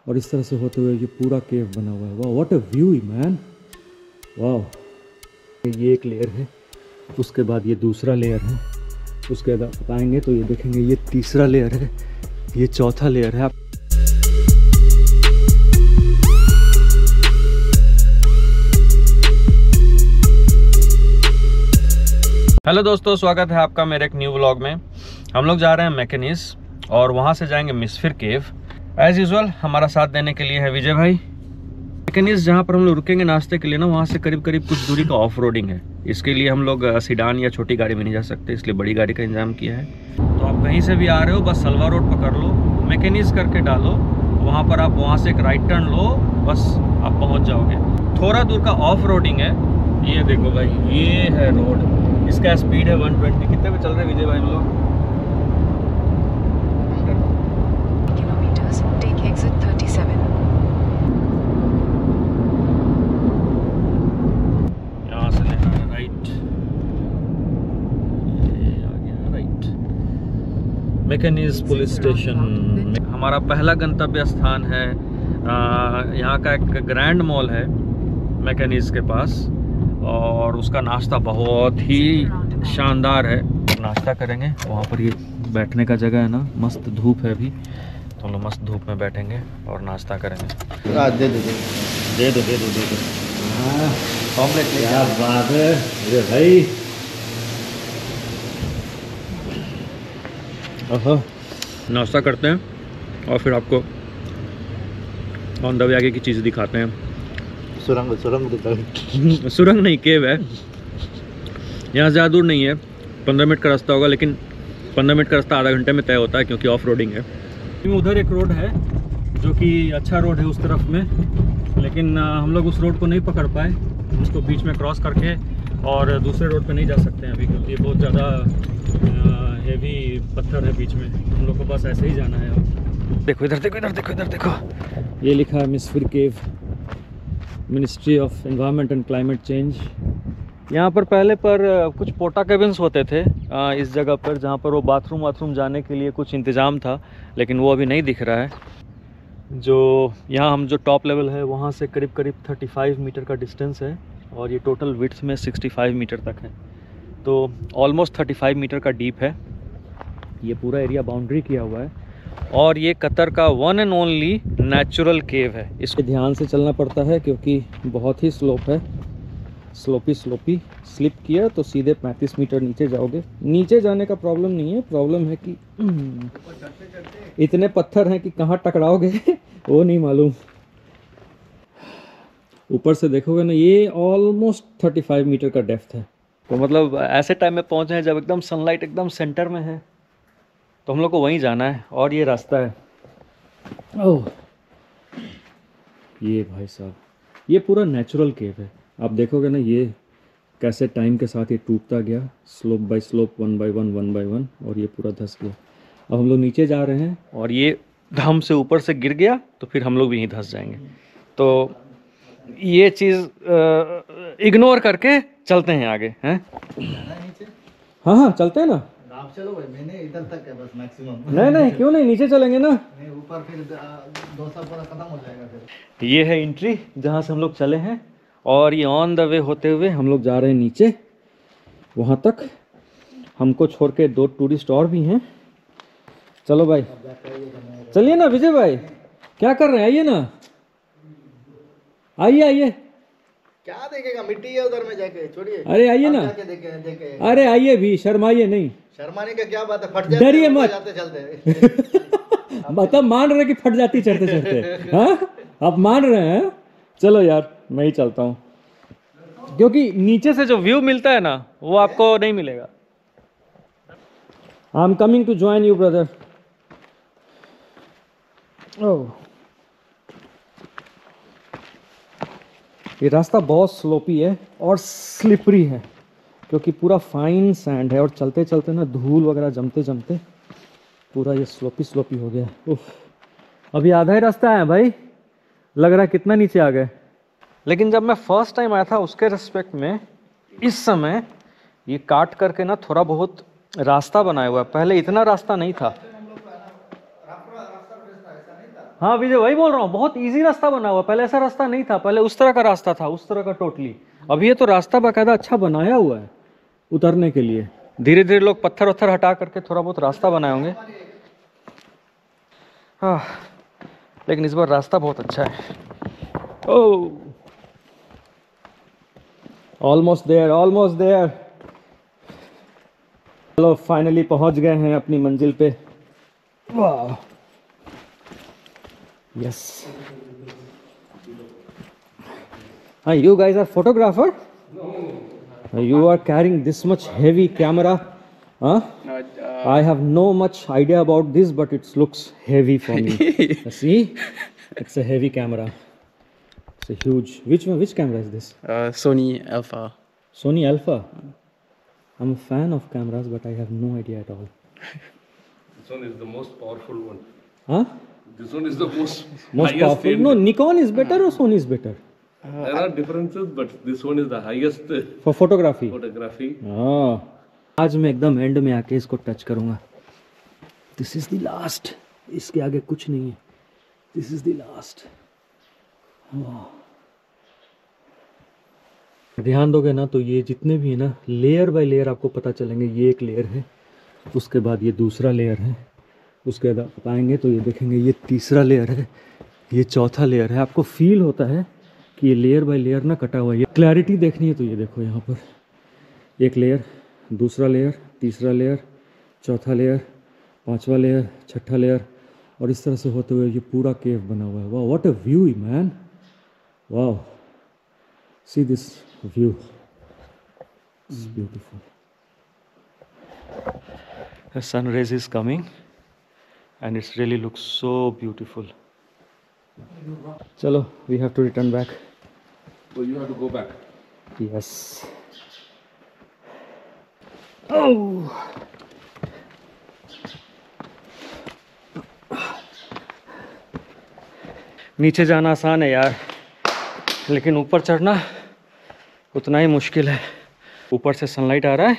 और इस तरह से होते हुए ये पूरा केव बना हुआ है। वाह, व्हाट अ व्यू मैन, वाह। ये एक लेयर है, उसके बाद ये दूसरा लेयर है, उसके बाद बताएंगे तो ये देखेंगे ये तीसरा लेयर है, ये चौथा लेयर है। हेलो दोस्तों, स्वागत है आपका मेरे एक न्यू व्लॉग में। हम लोग जा रहे हैं मैकेनिज और वहाँ से जाएंगे मिस्फिर केव। एज यूजुअल हमारा साथ देने के लिए है विजय भाई। मैकेनिज जहाँ पर हम लोग रुकेंगे नाश्ते के लिए ना, वहाँ से करीब करीब कुछ दूरी का ऑफ रोडिंग है। इसके लिए हम लोग सीडान या छोटी गाड़ी में नहीं जा सकते, इसलिए बड़ी गाड़ी का इंतजाम किया है। तो आप कहीं से भी आ रहे हो बस सलवा रोड पकड़ लो, मैकेनिज करके डालो, वहाँ पर आप वहाँ से एक राइट टर्न लो, बस आप पहुँच जाओगे। थोड़ा दूर का ऑफ रोडिंग है। ये देखो भाई, ये है रोड, इसका स्पीड है 120। कितने पे चल रहे हैं विजय भाई हम लोग? Kilometres, take exit 37। यहाँ से लेना है राइट, ये आ गया राइट। मैकेनिज पुलिस स्टेशन हमारा पहला गंतव्य स्थान है। यहाँ का एक ग्रैंड मॉल है मैकेनिज के पास, और उसका नाश्ता बहुत ही शानदार है। नाश्ता करेंगे वहाँ पर, ये बैठने का जगह है ना, मस्त धूप है अभी, तो हम लोग मस्त धूप में बैठेंगे और नाश्ता करेंगे। दे दो ऑमलेट ले। क्या बात है अरे भाई, नाश्ता करते हैं और फिर आपको ऑन द वे आगे की चीज़ दिखाते हैं। सुरंग नहीं, केव है। यहाँ ज़्यादा दूर नहीं है, 15 मिनट का रास्ता होगा, लेकिन 15 मिनट का रास्ता आधा घंटे में तय होता है क्योंकि ऑफ रोडिंग है। उधर एक रोड है जो कि अच्छा रोड है उस तरफ में, लेकिन हम लोग उस रोड को नहीं पकड़ पाए, उसको बीच में क्रॉस करके और दूसरे रोड पे नहीं जा सकते हैं अभी, क्योंकि बहुत ज़्यादा हेवी पत्थर है बीच में। हम लोग को बस ऐसे ही जाना है। देखो इधर देखो, इधर देखो, इधर देखो, ये लिखा है मिस्फिर केव, ministry of environment and climate change. यहाँ पर पहले पर कुछ पोटा केबिन्स होते थे इस जगह पर, जहाँ पर वो बाथरूम जाने के लिए कुछ इंतज़ाम था, लेकिन वो अभी नहीं दिख रहा है। जो यहाँ हम जो टॉप लेवल है वहाँ से करीब करीब 35 मीटर का डिस्टेंस है, और ये टोटल विड्थ में 65 मीटर तक है, तो ऑलमोस्ट 35 मीटर का डीप है। ये पूरा एरिया बाउंड्री किया हुआ है, और ये कतर का one and only natural cave है। इसको ध्यान से चलना पड़ता है क्योंकि बहुत ही स्लोप है, स्लोपी स्लिप किया तो सीधे 35 मीटर नीचे जाओगे। नीचे जाने का प्रॉब्लम नहीं है, प्रॉब्लम है कि इतने पत्थर हैं कि कहाँ टकराओगे वो नहीं मालूम। ऊपर से देखोगे ना, ये ऑलमोस्ट 35 मीटर का डेप्थ है। तो मतलब ऐसे टाइम में पहुँचे हैं जब एकदम सनलाइट एकदम सेंटर में है, तो हम लोग को वहीं जाना है, और ये रास्ता है। ओह, ये भाई साहब, ये पूरा नेचुरल केव है। आप देखोगे ना ये कैसे टाइम के साथ ये टूटता गया, स्लोप बाय स्लोप, 1 बाय 1, और ये पूरा धंस गया। अब हम लोग नीचे जा रहे हैं, और ये धम से ऊपर से गिर गया तो फिर हम लोग भी यहीं धंस जाएंगे। तो ये चीज़ इग्नोर करके चलते हैं आगे, हैं? हाँ चलते हैं ना। आप चलो भाई, मैंने इधर तक है बस मैक्सिमम। नहीं क्यों नहीं, नीचे चलेंगे ना। नहीं, ऊपर फिर डोसा पूरा खत्म हो जाएगा फिर। ये है एंट्री जहाँ से हम लोग चले हैं, और ये ऑन द वे होते हुए हम लोग जा रहे हैं नीचे। वहाँ तक हमको छोड़ के 2 टूरिस्ट और भी हैं। चलो भाई चलिए ना विजय भाई, क्या कर रहे हैं, आइए ना, आइए। क्या देखेगा, मिट्टी है उधर में जाके, छोड़िए। अरे आइए ना, देखे। अरे आइए भी, शर्माइए नहीं। शर्माने का क्या बात है, फट जाते, डरिए मत। जाते चलते मतलब मान रहे कि फट जाती चढ़ते चढ़ते। हाँ आप मान रहे हैं। चलो यार मैं ही चलता हूँ, क्योंकि नीचे से जो व्यू मिलता है ना वो आपको नहीं मिलेगा। I am coming to join you brother. Oh, ये रास्ता बहुत स्लोपी है और स्लिपरी है, क्योंकि पूरा फाइन सैंड है, और चलते चलते ना धूल वगैरह जमते पूरा ये स्लोपी हो गया। उफ, अभी आधा ही रास्ता है भाई, लग रहा है कितना नीचे आ गए। लेकिन जब मैं फर्स्ट टाइम आया था उसके रिस्पेक्ट में इस समय ये काट करके ना थोड़ा बहुत रास्ता बनाया हुआ है, पहले इतना रास्ता नहीं था। हाँ विजय वही बोल रहा हूँ, बहुत इजी रास्ता बना हुआ। पहले ऐसा रास्ता नहीं था, पहले उस तरह का रास्ता था, उस तरह का टोटली। अब ये तो रास्ता बाकायदा अच्छा बनाया हुआ है उतरने के लिए। धीरे धीरे लोग पत्थर वत्थर हटा करके थोड़ा बहुत रास्ता बनाए होंगे। हाँ लेकिन इस बार रास्ता बहुत अच्छा है। ओह ऑलमोस्ट देयर, ऑलमोस्ट देयर। चलो फाइनली पहुंच गए हैं अपनी मंजिल पे। वाह यस। हाँ you guys are photographer? No. You are carrying this much heavy camera? Huh? No, I have no much idea about this, but it looks heavy for me. See, it's a heavy camera. It's a huge. Which one? Which camera is this? Sony Alpha. Sony Alpha. I'm a fan of cameras, but I have no idea at all. This one is the most powerful one. Huh? This one is the most Powerful. end. No, Nikon is better or Sony is better There are differences, but this one is the highest for photography. photography. हाँ आज मैं एकदम and में आके इसको touch करूंगा। This is the last, इसके आगे कुछ नहीं है। This is the last. ध्यान दोगे ना तो ये जितने भी है ना, लेयर बाय लेयर आपको पता चलेंगे। ये एक लेयर है, उसके बाद ये दूसरा लेयर है, उसके बाद आप आएंगे तो ये देखेंगे ये तीसरा लेयर है, ये चौथा लेयर है। आपको फील होता है कि ये लेयर बाय लेयर ना कटा हुआ है। ये क्लैरिटी देखनी है तो ये देखो यहाँ पर एक लेयर, दूसरा लेयर, तीसरा लेयर, चौथा लेयर, पांचवा लेयर, छठा लेयर, और इस तरह से होते हुए ये पूरा केव बना हुआ है। वाह व्हाट अ व्यू मैन, वाह see this view, it's beautiful. The sun rays is coming and it's really looks so beautiful. Chalo, we have to return back. So you have to go back. Yes. Oh. नीचे जाना आसान है यार, लेकिन ऊपर चढ़ना उतना ही मुश्किल है। ऊपर से सनलाइट आ रहा है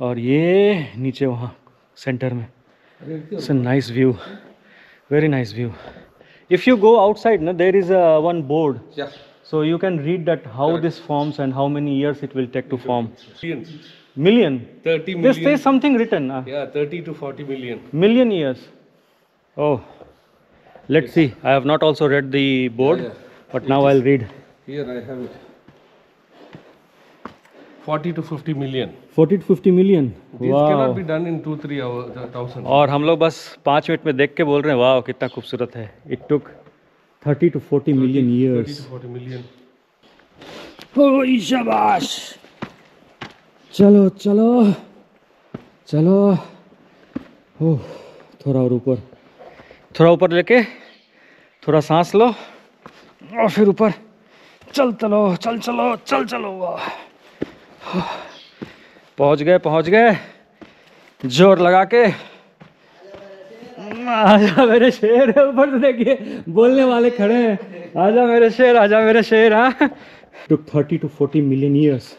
और ये नीचे वहाँ सेंटर में it's a nice view, very nice view. If you go outside ना, there is a one board, Yeah. so you can read that how this forms and how many years it will take to form. Millions. Million? 30 This million. says something written. Yeah, 30 to 40 million. Million years. Oh, let's see. I have not also read the board, Yeah. but now I'll read. Here I have it. 40 to 50 million. 40 to 50 million. These Wow. cannot be done in 2-3 hours, 1,000. और हम लोग बस 5 minute में देख के बोल रहे हैं वाह कितना खूबसूरत है। It took 30 to 40 million 30 years. to 40 million. ओह शाबाश, चलो चलो चलो। ओह थोड़ा और ऊपर, थोड़ा ऊपर लेके थोड़ा सांस लो और फिर ऊपर चल चलो, चल चलो, चल चलो। वाह पहुंच गए, पहुंच गए। जोर लगा के आजा मेरे शेर। ऊपर से देखिए बोलने वाले खड़े हैं, आजा मेरे शेर, आजा मेरे शेर। हाँ took 30 to 40 million years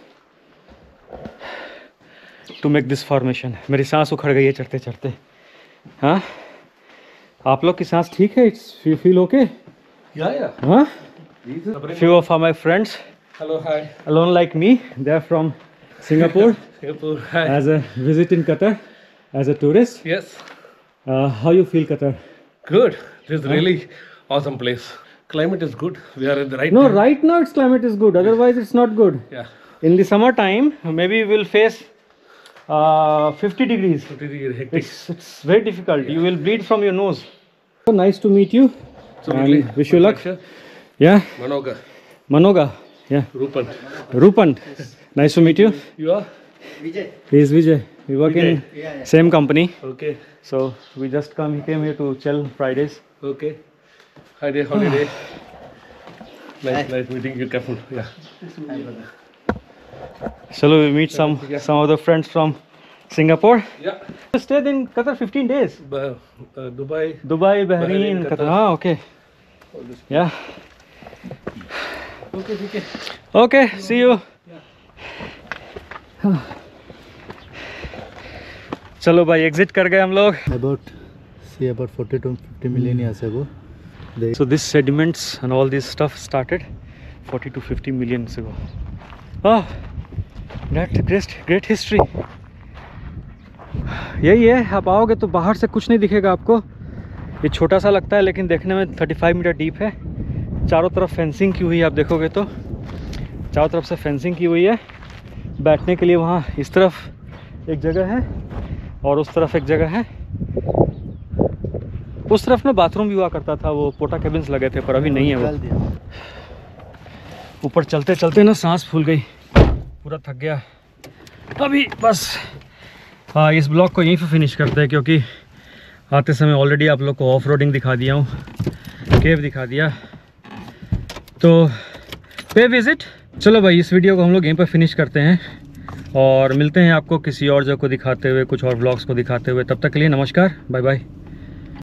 to make this formation. मेरी सांस उखड़ गई है चढ़ते चढ़ते। हाँ आप लोग की सांस ठीक है? It's you feel okay? Yeah, yeah. हाँ These are few of my friends Hello, hi. alone like me, they're from Singapore Singapore, hi. as a visit in Qatar as a tourist. Yes. How you feel Qatar? Good. This is really awesome place. Climate is good. We are in the right No, time. right now its climate is good, otherwise it's not good. Yeah. In the summer time maybe we'll face 50 degrees. Pretty hectic. It's very difficult. You will bleed from your nose. So nice to meet you. Absolutely. And wish you luck. Pleasure. Yeah. Manoga. Manoga. Yeah. Rupan. Rupant. Nice to meet you. You are? Vijay. He is Vijay. We work in Yeah. same company. Okay. So we just came here to chill Fridays. Okay. Holiday, holiday. Nice meeting you. Careful. Yeah. Shall we meet some other friends from Singapore? Yeah. You stayed in Qatar 15 days. Dubai. Dubai, Bahrain, Qatar. Ah, okay. Yeah. Okay, okay. Okay, see you. चलो भाई exit कर गए हम लोग। About 40 to 50 million years ago. So this sediments and all this stuff started 40 to 50 million years ago. Oh, that's great history. यही है, आप आओगे तो बाहर से कुछ नहीं दिखेगा आपको। ये छोटा सा लगता है लेकिन देखने में 35 मीटर डीप है। चारों तरफ फेंसिंग की हुई है, आप देखोगे तो चारों तरफ से फेंसिंग की हुई है। बैठने के लिए वहाँ इस तरफ एक जगह है और उस तरफ एक जगह है। उस तरफ ना बाथरूम भी हुआ करता था, वो पोटा केबिन्स लगे थे, पर अभी नहीं है वो। ऊपर चलते चलते ना सांस फूल गई, पूरा थक गया अभी। बस हाँ, इस ब्लॉग को यहीं पे फिनिश करते हैं क्योंकि आते समय ऑलरेडी आप लोग को ऑफ रोडिंग दिखा दिया हूँ, केव दिखा दिया, तो पे विजिट। चलो भाई, इस वीडियो को हम लोग यहीं पर फिनिश करते हैं और मिलते हैं आपको किसी और जगह को दिखाते हुए, कुछ और ब्लॉग्स को दिखाते हुए। तब तक के लिए नमस्कार, बाय बाय।